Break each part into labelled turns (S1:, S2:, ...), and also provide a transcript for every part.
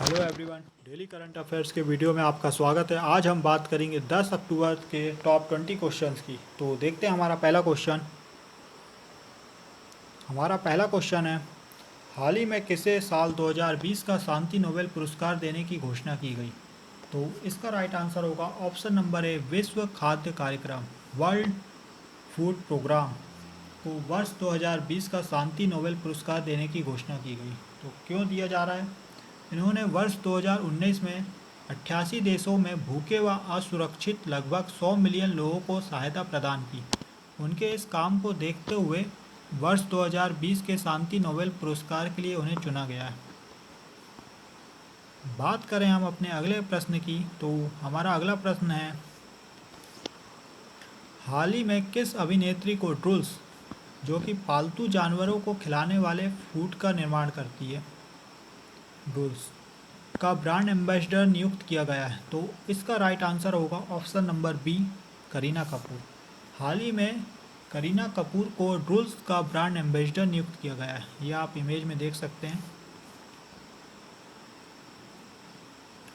S1: Hello everyone, daily current affairs के video में आपका स्वागत है। आज हम बात करेंगे 10 अक्टूबर के टॉप 20 क्वेश्चंस की। तो देखते हैं हमारा पहला क्वेश्चन है, हाल ही में किसे साल 2020 का शांति नोबेल पुरस्कार देने की घोषणा की गई? तो इसका राइट आंसर होगा ऑप्शन नंबर ए, विश्व खाद्य कार्यक्रम, वर्ल्ड फूड प्रोग्राम को वर्ष 2020 का शांति नोबेल पुरस्कार देने की घोषणा की गई। तो क्यों दिया जा रहा है? इन्होंने वर्ष 2019 में 88 देशों में भूखे व असुरक्षित लगभग 100 मिलियन लोगों को सहायता प्रदान की। उनके इस काम को देखते हुए वर्ष 2020 के शांति नोबेल पुरस्कार के लिए उन्हें चुना गया है। बात करें हम अपने अगले प्रश्न की, तो हमारा अगला प्रश्न है, हाल ही में किस अभिनेत्री को ड्रूल्स, जो कि पालतू जानवरों को खिलाने वाले फूड का निर्माण करती है, ड्रूल्स का ब्रांड एम्बेसडर नियुक्त किया गया है? तो इसका राइट आंसर होगा option number B, Kareena Kapoor. हाल ही में करीना कपूर को ड्रूल्स का ब्रांड एम्बेसडर नियुक्त किया गया है। यह आप इमेज में देख सकते हैं।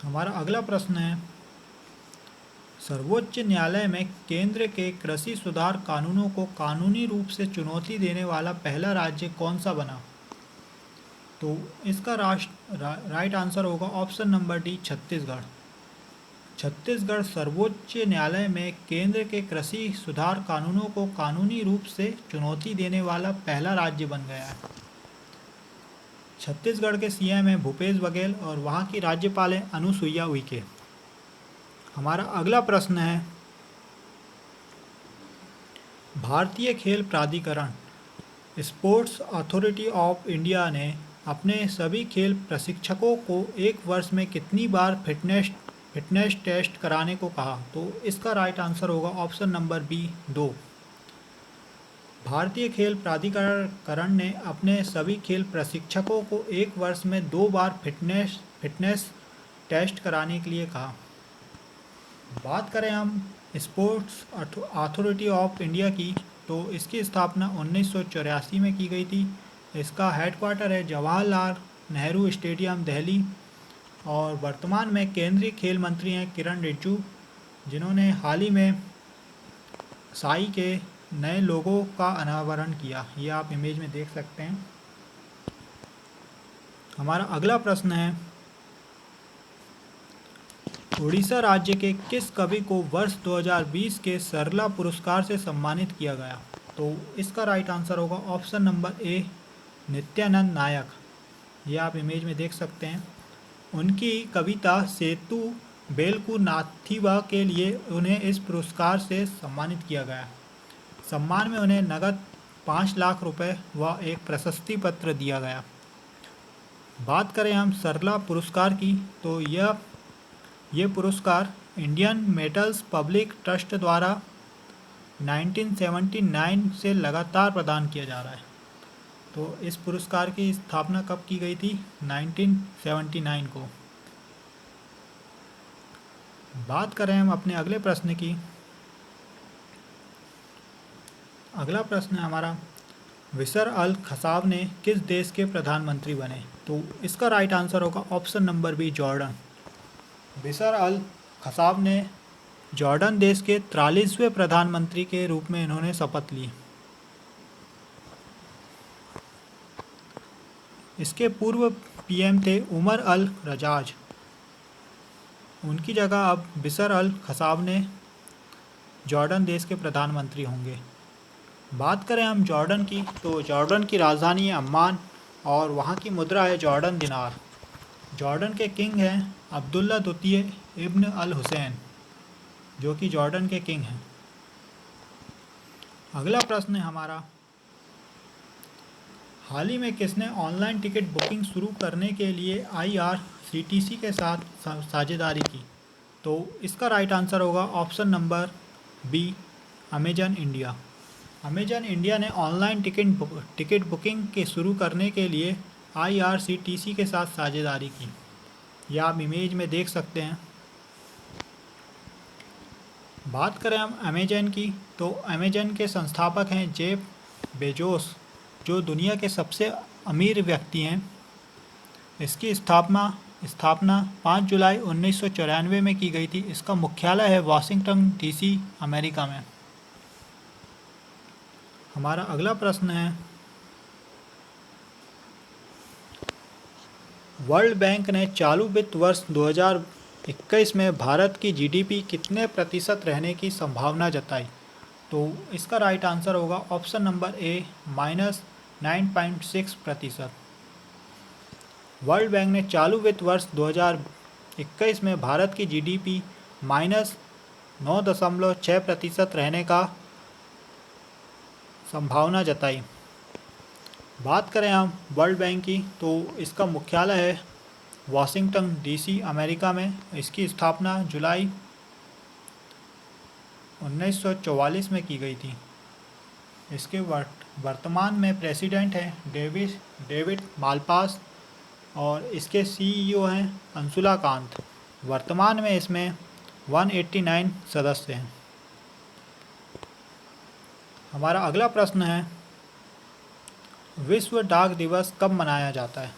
S1: हमारा अगला प्रश्न है, सर्वोच्च न्यायालय में केंद्र के कृषि सुधार कानूनों को कानूनी रूप से चुनौती देने वाला पहला राज्य कौन सा बना? तो इसका राइट आंसर होगा option number D, Chhattisgarh. Chhattisgarh सर्वोच्च न्यायालय में केंद्र के कृषि सुधार कानूनों को कानूनी रूप से चुनौती देने वाला पहला राज्य बन गया है। छत्तीसगढ़ के सीएम हैं भूपेश बघेल और वहाँ की राज्यपाल हैं अनुसुईया उइके। हमारा अगला प्रश्न है, भारतीय खेल प्राधिकरण स्पोर्ट्स अथॉरिटी ऑफ इंडिया ने अपने सभी खेल प्रशिक्षकों को एक वर्ष में कितनी बार फिटनेस टेस्ट कराने को कहा? तो इसका राइट आंसर होगा ऑप्शन नंबर बी, 2। भारतीय खेल प्राधिकरण ने अपने सभी खेल प्रशिक्षकों को एक वर्ष में 2 बार फिटनेस टेस्ट कराने के लिए कहा। बात करें हम स्पोर्ट्स अथॉरिटी ऑफ इंडिया की, तो इसकी स्थापना 1984 में की गई थी। इसका हेडक्वार्टर है जवाहरलाल नेहरू स्टेडियम, दिल्ली। और वर्तमान में केंद्रीय खेल मंत्री हैं किरण रिजिजू, जिन्होंने हाल ही में साई के नए लोगों का अनावरण किया। ये आप इमेज में देख सकते हैं। हमारा अगला प्रश्न है, उड़ीसा राज्य के किस कवि को वर्ष 2020 के सरला पुरस्कार से सम्मानित किया गया? तो इसका राइट आंसर होगा ऑप्शन नंबर ए, नित्यानंद नायक। ये आप इमेज में देख सकते हैं। उनकी कविता सेतु बेलकू नाथिवा के लिए उन्हें इस पुरस्कार से सम्मानित किया गया। सम्मान में उन्हें नगद 5 लाख रुपए व एक प्रशस्ति पत्र दिया गया। बात करें हम सरला पुरस्कार की, तो ये पुरस्कार इंडियन मेटल्स पब्लिक ट्रस्ट द्वारा 1979 से लगातार प्रदान किया जा रहा है। तो इस पुरस्कार की स्थापना कब की गई थी? 1979 को। बात करें हम अपने अगले प्रश्न की, अगला प्रश्न है हमारा, विसर अल खसाब ने किस देश के प्रधानमंत्री बने? तो इसका राइट आंसर होगा ऑप्शन नंबर बी, जॉर्डन। विसर अल खसाब ने जॉर्डन देश के 43वें प्रधानमंत्री के रूप में इन्होंने शपथ ली। इसके पूर्व पीएम थे उमर अल रजाज। उनकी जगह अब बिसर अल खसाब ने जॉर्डन देश के प्रधानमंत्री होंगे। बात करें हम जॉर्डन की, तो जॉर्डन की राजधानी है अम्मान और वहाँ की मुद्रा है जॉर्डन दिनार। जॉर्डन के किंग हैं अब्दुल्ला द्वितीय इब्न अल हुसैन, जो कि जॉर्डन के किंग हैं। अगला प्रश्न है हमारा, हाल ही में किसने ऑनलाइन टिकट बुकिंग शुरू करने के लिए IRCTC के साथ साझेदारी की? तो इसका राइट आंसर होगा option number B, Amazon India. Amazon India ने ऑनलाइन टिकट बुकिंग के शुरू करने के लिए IRCTC के साथ साझेदारी की। यह आप इमेज में देख सकते हैं। बात करें हम अमेजन की, तो अमेजन के संस्थापक हैं जेफ बेजोस, जो दुनिया के सबसे अमीर व्यक्ति हैं। इसकी स्थापना स्थापना 5 जुलाई 1994 में की गई थी। इसका मुख्यालय है वाशिंगटन डीसी, अमेरिका में। हमारा अगला प्रश्न है, वर्ल्ड बैंक ने चालू वित्त वर्ष 2021 में भारत की जीडीपी कितने प्रतिशत रहने की संभावना जताई? तो इसका राइट आंसर होगा ऑप्शन नंबर ए -9.6%। वर्ल्ड बैंक ने चालू वित्त वर्ष 2021 में भारत की जीडीपी -9.6% रहने का संभावना जताई। बात करें हम वर्ल्ड बैंक की, तो इसका मुख्यालय है वाशिंगटन डीसी, अमेरिका में। इसकी स्थापना जुलाई 1944 में की गई थी। इसके वर्तमान में प्रेसिडेंट हैं डेविड मालपास और इसके सीईओ हैं अंशुला कांत। वर्तमान में इसमें 189 सदस्य हैं। हमारा अगला प्रश्न है, विश्व डाक दिवस कब मनाया जाता है?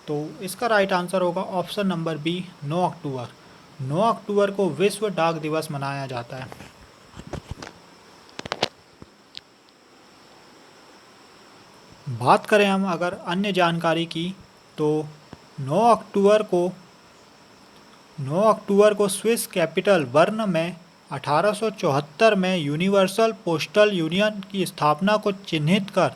S1: तो इसका राइट आंसर होगा ऑप्शन नंबर बी 9 अक्टूबर। 9 अक्टूबर को विश्व डाक दिवस मनाया जाता है। बात करें हम अगर अन्य जानकारी की, तो 9 अक्टूबर को स्विस कैपिटल बर्न में 1874 में यूनिवर्सल पोस्टल यूनियन की स्थापना को चिन्हित कर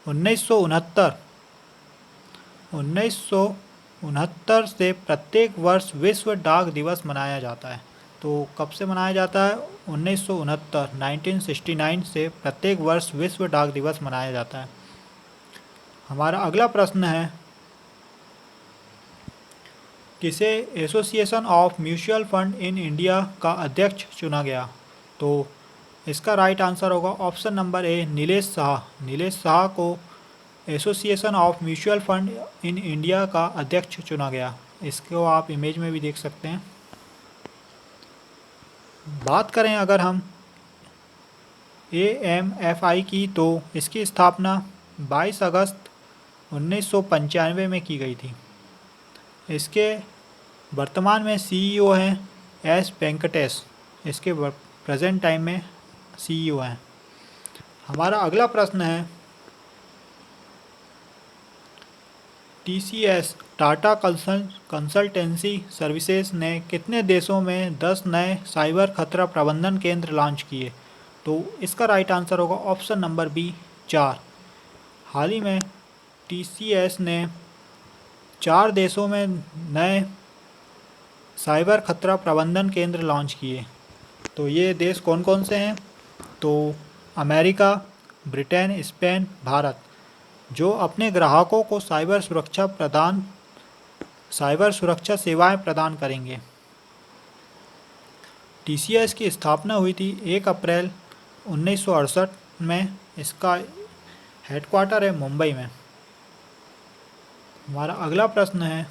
S1: 1969 से प्रत्येक वर्ष विश्व डाक दिवस मनाया जाता है। तो कब से मनाया जाता है? 1969 से प्रत्येक वर्ष विश्व डाक दिवस मनाया जाता है। हमारा अगला प्रश्न है, किसे Association of Mutual Fund in India का अध्यक्ष चुना गया? तो इसका राइट आंसर होगा option number A Nilesh Shah. Nilesh Shah को Association of Mutual Fund in India का अध्यक्ष चुना गया। इसको आप इमेज में भी देख सकते हैं। बात करें अगर हम AMFI की, तो इसकी स्थापना 22 अगस्त 1995 में की गई थी। इसके वर्तमान में सीईओ हैं एस वेंकटेश। इसके प्रेजेंट टाइम में सीईओ हैं। हमारा अगला प्रश्न है, TCS टाटा कंसल्टेंसी सर्विसेज ने कितने देशों में 10 नए साइबर खतरा प्रबंधन केंद्र लॉन्च किए? तो इसका राइट आंसर होगा ऑप्शन नंबर बी 4। हाल ही में TCS ने 4 देशों में नए साइबर खतरा प्रबंधन केंद्र लॉन्च किए। तो ये देश कौन कौन से हैं? तो अमेरिका, ब्रिटेन, स्पेन, भारत, जो अपने ग्राहकों को साइबर सुरक्षा सेवाएं प्रदान करेंगे। TCS की स्थापना हुई थी 1 अप्रैल 1968 में। इसका हेडक्वार्टर है मुंबई में। हमारा अगला प्रश्न है,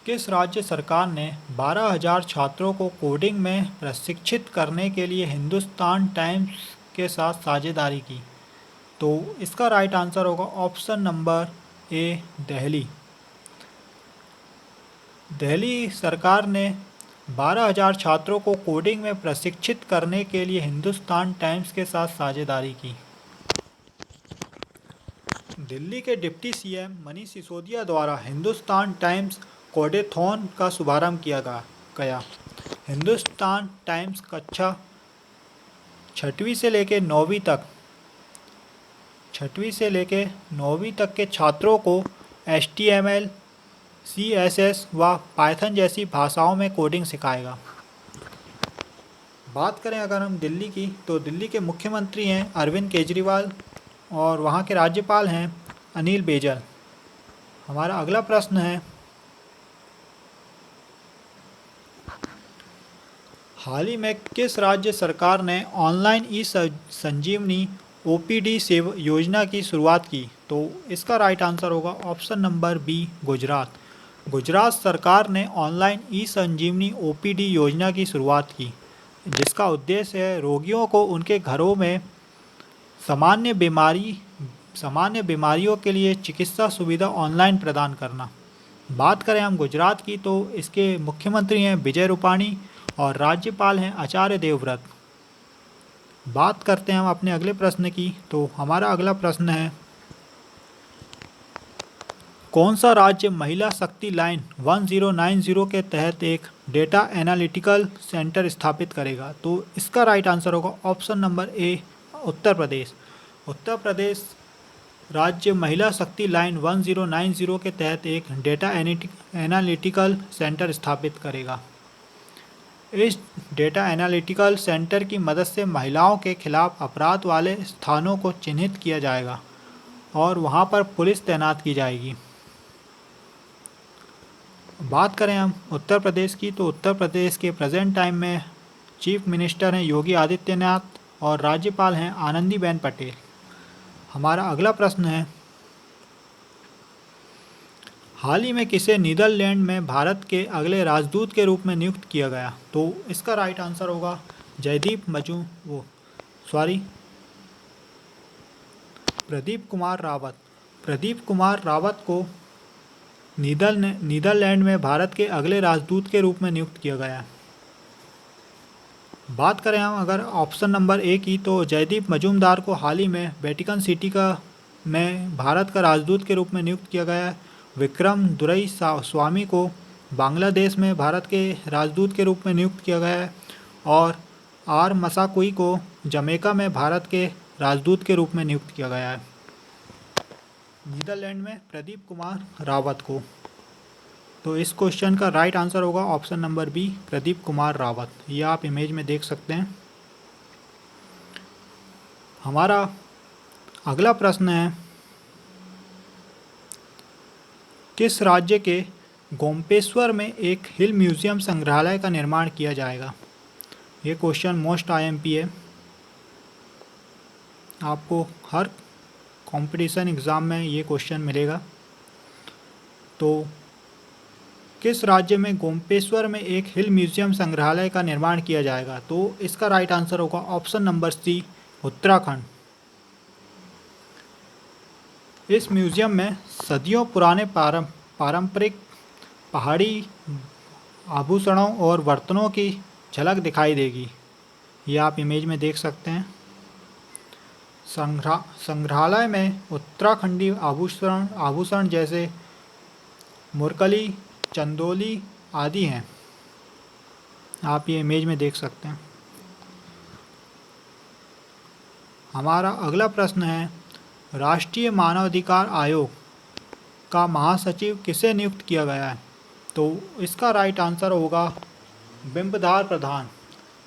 S1: किस राज्य सरकार ने 12,000 छात्रों को कोडिंग में प्रशिक्षित करने के लिए हिंदुस्तान टाइम्स के साथ साझेदारी की? तो इसका राइट आंसर होगा ऑप्शन नंबर ए दिल्ली। दिल्ली सरकार ने 12,000 छात्रों को कोडिंग में प्रशिक्षित करने के लिए हिंदुस्तान टाइम्स के साथ साझेदारी की। दिल्ली के डिप्टी CM मनीष सिसोदिया द्वारा हिंदुस्तान टाइम्स कोडेथॉन का शुभारंभ किया गया। हिंदुस्तान टाइम्स कक्षा 6वीं से लेकर 9वीं तक के छात्रों को HTML, CSS व पाइथन जैसी भाषाओं में कोडिंग सिखाएगा। बात करें अगर हम दिल्ली की, तो दिल्ली के मुख्यमंत्री हैं अरविंद केजरीवाल और वहाँ के राज्यपाल हैं अनिल बैजल। हमारा अगला प्रश्न है, हाल ही में किस राज्य सरकार ने ऑनलाइन संजीवनी OPD सेवा योजना की शुरुआत की? तो इसका राइट आंसर होगा option number B Gujarat. Gujarat सरकार ने ऑनलाइन संजीवनी OPD योजना की शुरुआत की, जिसका उद्देश्य है रोगियों को उनके घरों में सामान्य बीमारी सामान्य बीमारियों के लिए चिकित्सा सुविधा ऑनलाइन प्रदान करना। बात करें हम गुजरात की तो इसके मुख्यमंत्री हैं विजय रूपाणी और राज्यपाल हैं आचार्य देवव्रत। बात करते हैं हम अपने अगले प्रश्न की, तो हमारा अगला प्रश्न है कौन सा राज्य महिला शक्ति लाइन 1090 के तहत एक डेटा एनालिटिकल सेंटर स्थापित करेगा? तो इसका राइट आंसर होगा ऑप्शन नंबर ए, उत्तर प्रदेश। उत्तर प्रदेश राज्य महिला शक्ति लाइन 1090 के तहत एक डेटा एनालिटिकल सेंटर स्थापित करेगा। इस डेटा एनालिटिकल सेंटर की मदद से महिलाओं के खिलाफ अपराध वाले स्थानों को चिन्हित किया जाएगा और वहां पर पुलिस तैनात की जाएगी। बात करें हम उत्तर प्रदेश की तो उत्तर प्रदेश के प्रेजेंट टाइम में चीफ मिनिस्टर हैं योगी आदित्यनाथ और राज्यपाल हैं आनंदीबेन पटेल। हमारा अगला प्रश्न है हाल ही में किसे नीदरलैंड में भारत के अगले राजदूत के रूप में नियुक्त किया गया? तो इसका राइट आंसर होगा प्रदीप कुमार रावत। प्रदीप कुमार रावत को नीदरलैंड में भारत के अगले राजदूत के रूप में नियुक्त किया गया है। बात करें हम अगर ऑप्शन नंबर ए की तो जयदीप मजूमदार को हाल ही में वेटिकन सिटी में भारत का राजदूत के रूप में नियुक्त किया गया है। विक्रम दुरई स्वामी को बांग्लादेश में भारत के राजदूत के रूप में नियुक्त किया गया है और आर मसाकुई को जमैका में भारत के राजदूत के रूप में नियुक्त किया गया है। नीदरलैंड में प्रदीप कुमार रावत को। तो इस क्वेश्चन का राइट आंसर होगा option number B, Pradeep Kumar Rawat. ये आप इमेज में देख सकते हैं। हमारा अगला प्रश्न है किस राज्य के गोमपेश्वर में एक हिल म्यूजियम संग्रहालय का निर्माण किया जाएगा? ये क्वेश्चन मोस्ट आईएमपी है। आपको हर कंपटीशन एग्ज़ाम में ये क्वेश्चन मिलेगा। तो किस राज्य में गोमपेश्वर में एक हिल म्यूजियम संग्रहालय का निर्माण किया जाएगा? तो इसका राइट आंसर होगा ऑप्शन नंबर सी, उत्तराखंड। इस म्यूजियम में सदियों पुराने पारंपरिक पहाड़ी आभूषणों और बर्तनों की झलक दिखाई देगी। ये आप इमेज में देख सकते हैं। संग्रहालय में उत्तराखंडी आभूषण जैसे मुरकली, चंदोली आदि हैं। आप ये इमेज में देख सकते हैं। हमारा अगला प्रश्न है राष्ट्रीय मानवाधिकार आयोग का महासचिव किसे नियुक्त किया गया है? तो इसका राइट आंसर होगा बिंबधार प्रधान।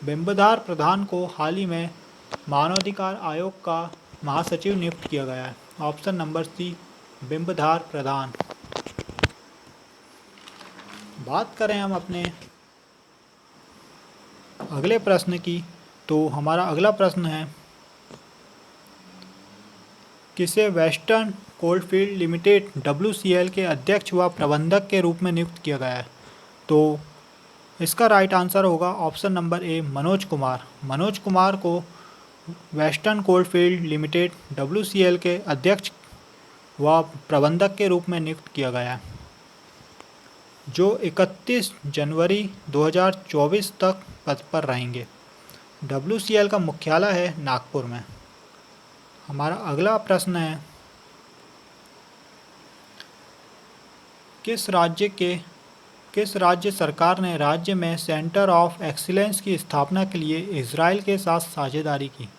S1: बिंबधार प्रधान को हाल ही में मानवाधिकार आयोग का महासचिव नियुक्त किया गया है। ऑप्शन नंबर सी, बिंबधार प्रधान। बात करें हम अपने अगले प्रश्न की, तो हमारा अगला प्रश्न है किसे वेस्टर्न कोलफील्ड लिमिटेड WCL के अध्यक्ष व प्रबंधक के रूप में नियुक्त किया गया है? तो इसका राइट आंसर होगा ऑप्शन नंबर ए, मनोज कुमार। मनोज कुमार को वेस्टर्न कोलफील्ड लिमिटेड WCL के अध्यक्ष व प्रबंधक के रूप में नियुक्त किया गया है, जो 31 जनवरी 2024 तक पद पर रहेंगे। WCL का मुख्यालय है नागपुर में। हमारा अगला प्रश्न है किस राज्य सरकार ने राज्य में सेंटर ऑफ एक्सीलेंस की स्थापना के लिए इजराइल के साथ साझेदारी की?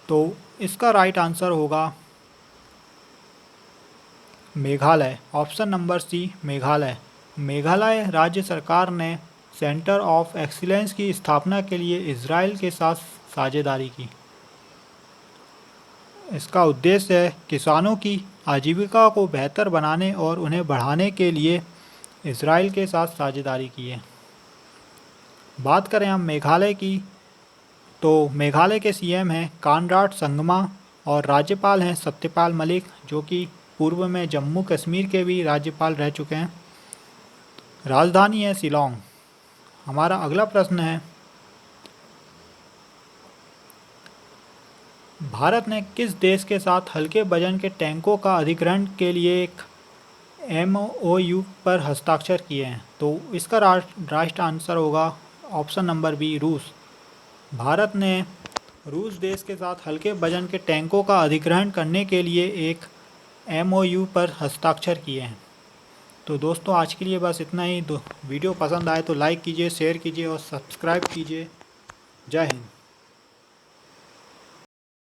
S1: तो इसका राइट आंसर होगा Meghalaya. Option number C, Meghalaya. Meghalaya राज्य सरकार ने सेंटर ऑफ एक्सीलेंस की स्थापना के लिए इजराइल के साथ साझेदारी की। इसका उद्देश्य है किसानों की आजीविका को बेहतर बनाने और उन्हें बढ़ाने के लिए इजराइल के साथ साझेदारी की है। बात करें हम मेघालय की, तो मेघालय के सीएम हैं कानराड संगमा और राज्यपाल हैं सत्यपाल मलिक, जो कि पूर्व में जम्मू कश्मीर के भी राज्यपाल रह चुके हैं। राजधानी है शिलोंग। हमारा अगला प्रश्न है भारत ने किस देश के साथ हल्के वजन के टैंकों का अधिग्रहण के लिए एक MOU पर हस्ताक्षर किए हैं? तो इसका राइट आंसर होगा ऑप्शन नंबर बी, रूस। भारत ने रूस देश के साथ हल्के वजन के टैंकों का अधिग्रहण करने के लिए एक MOU पर हस्ताक्षर किए हैं। तो दोस्तों आज के लिए बस इतना ही। वीडियो पसंद आए तो लाइक कीजिए, शेयर कीजिए और सब्सक्राइब कीजिए। जय हिंद।